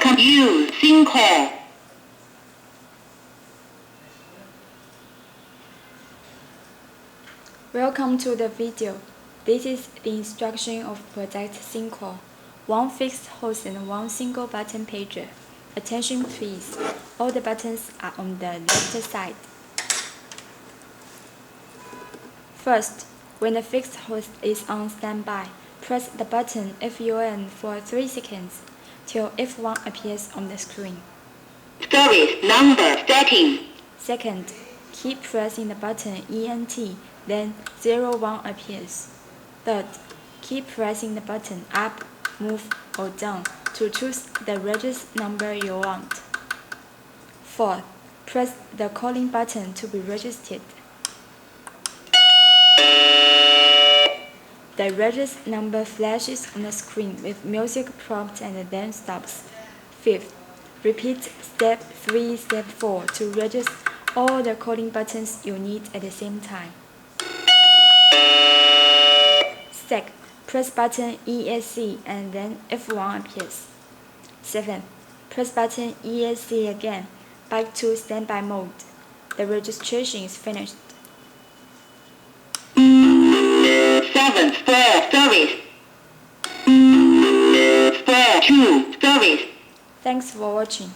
Welcome you, SINGCALL. Welcome to the video. This is the instruction of Project SINGCALL. One fixed host and one single button pager. Attention please. All the buttons are on the left side. First, when the fixed host is on standby, press the button F1 for 3 seconds till F1 appears on the screen. Service number setting. Second, keep pressing the button ENT, then 01 appears. Third, keep pressing the button up, move, or down to choose the register number you want. Fourth, press the calling button to be registered. The register number flashes on the screen with music prompt and then stops. Fifth, repeat step 3, step 4 to register all the calling buttons you need at the same time. Sixth, press button ESC and then F1 appears. Seventh, press button ESC again, back to standby mode. The registration is finished. 7-4 service. 4-2 service. Thanks for watching.